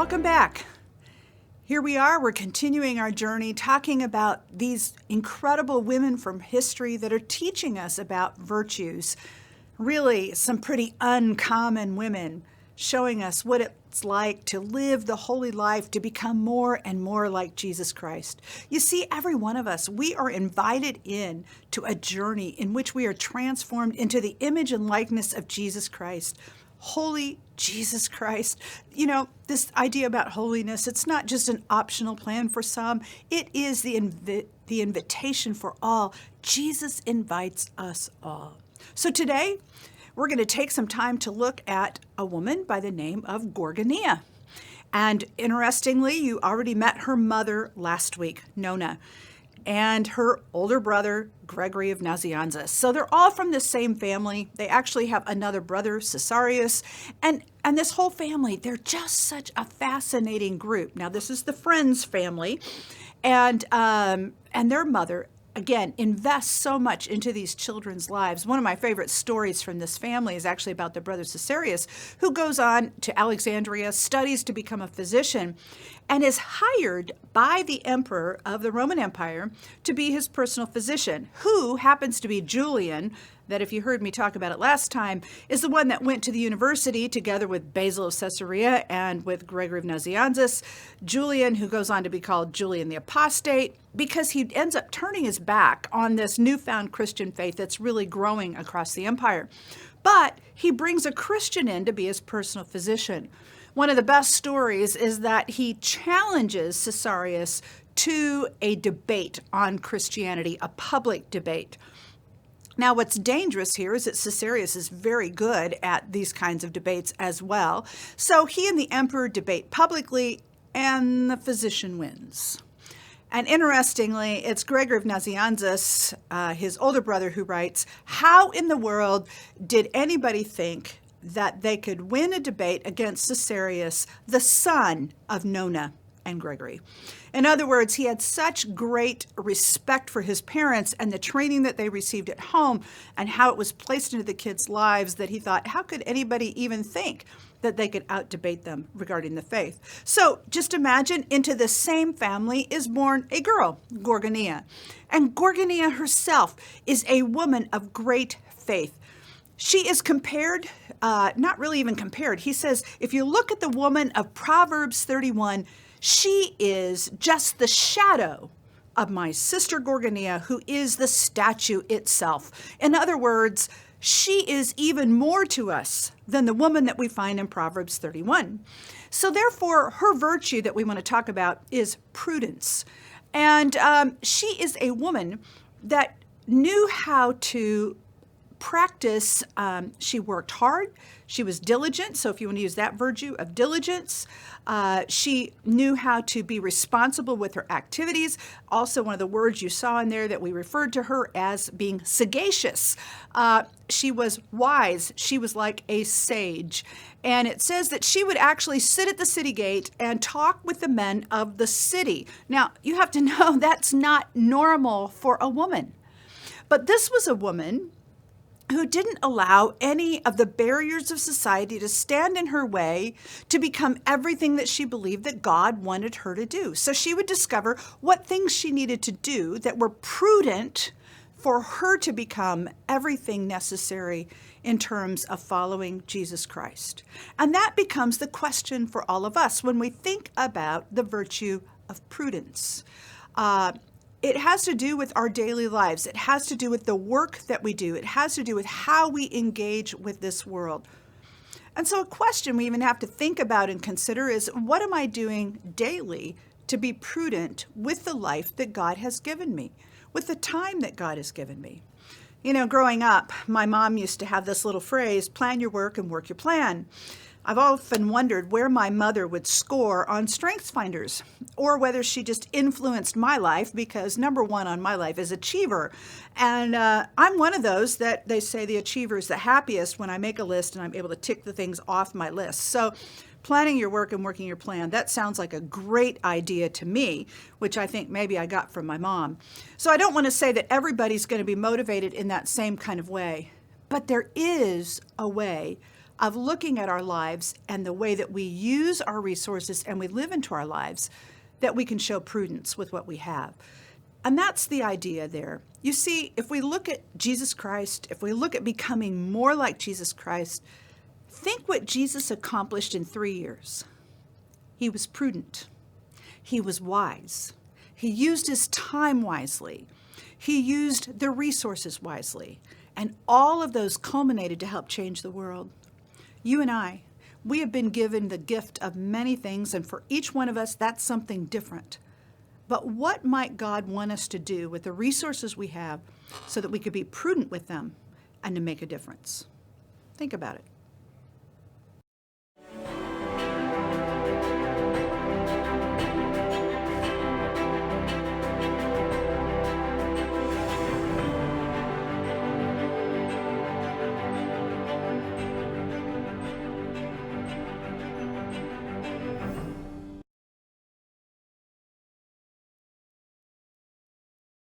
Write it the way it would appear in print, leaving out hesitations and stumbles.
Welcome back. Here we are. We're continuing our journey talking about these incredible women from history that are teaching us about virtues. Really, some pretty uncommon women showing us what it's like to live the holy life, to become more and more like Jesus Christ. You see, every one of us, we are invited in to a journey in which we are transformed into the image and likeness of Jesus Christ. Holy Jesus Christ. You know, this idea about holiness, it's not just an optional plan for some. It is the invitation for all. Jesus invites us all. So today, we're going to take some time to look at a woman by the name of Gorgonia. And interestingly, you already met her mother last week, Nona, and her older brother, Gregory of Nazianzus. So they're all from the same family. They actually have another brother, Caesarius, and this whole family, they're just such a fascinating group. Now, this is the Friends family, and their mother, again, invests so much into these children's lives. One of my favorite stories from this family is actually about the brother Caesarius, who goes on to Alexandria, studies to become a physician, and is hired by the emperor of the Roman Empire to be his personal physician, who happens to be Julian, that if you heard me talk about it last time, is the one that went to the university together with Basil of Caesarea and with Gregory of Nazianzus. Julian, who goes on to be called Julian the Apostate, because he ends up turning his back on this newfound Christian faith that's really growing across the empire. But he brings a Christian in to be his personal physician. One of the best stories is that he challenges Caesarius to a debate on Christianity, a public debate. Now, what's dangerous here is that Caesarius is very good at these kinds of debates as well. So he and the emperor debate publicly, and the physician wins. And interestingly, it's Gregory of Nazianzus, his older brother, who writes, "How in the world did anybody think that they could win a debate against Caesarius, the son of Nona and Gregory?" In other words, he had such great respect for his parents and the training that they received at home and how it was placed into the kids' lives that he thought, how could anybody even think that they could out-debate them regarding the faith? So just imagine, into the same family is born a girl, Gorgonia. And Gorgonia herself is a woman of great faith. She is compared, not really even compared. He says, if you look at the woman of Proverbs 31, she is just the shadow of my sister Gorgonia, who is the statue itself. In other words, she is even more to us than the woman that we find in Proverbs 31. So therefore, her virtue that we want to talk about is prudence. And she is a woman that knew how to practice. She worked hard. She was diligent. So if you want to use that virtue of diligence, she knew how to be responsible with her activities. Also, one of the words you saw in there that we referred to her as being sagacious. She was wise. She was like a sage. And it says that she would actually sit at the city gate and talk with the men of the city. Now, you have to know that's not normal for a woman. But this was a woman who didn't allow any of the barriers of society to stand in her way to become everything that she believed that God wanted her to do. So she would discover what things she needed to do that were prudent for her to become everything necessary in terms of following Jesus Christ. And that becomes the question for all of us when we think about the virtue of prudence. It has to do with our daily lives. It has to do with the work that we do. It has to do with how we engage with this world. And so a question we even have to think about and consider is, what am I doing daily to be prudent with the life that God has given me, with the time that God has given me? You know, growing up, my mom used to have this little phrase, plan your work and work your plan. I've often wondered where my mother would score on StrengthsFinders, or whether she just influenced my life, because number one on my life is achiever. And I'm one of those that they say the achiever is the happiest when I make a list and I'm able to tick the things off my list. So planning your work and working your plan, that sounds like a great idea to me, which I think maybe I got from my mom. So I don't want to say that everybody's going to be motivated in that same kind of way, but there is a way of looking at our lives and the way that we use our resources and we live into our lives, that we can show prudence with what we have. And that's the idea there. You see, if we look at Jesus Christ, if we look at becoming more like Jesus Christ, think what Jesus accomplished in 3 years. He was prudent. He was wise. He used his time wisely. He used the resources wisely. And all of those culminated to help change the world. You and I, we have been given the gift of many things, and for each one of us, that's something different. But what might God want us to do with the resources we have so that we could be prudent with them and to make a difference? Think about it.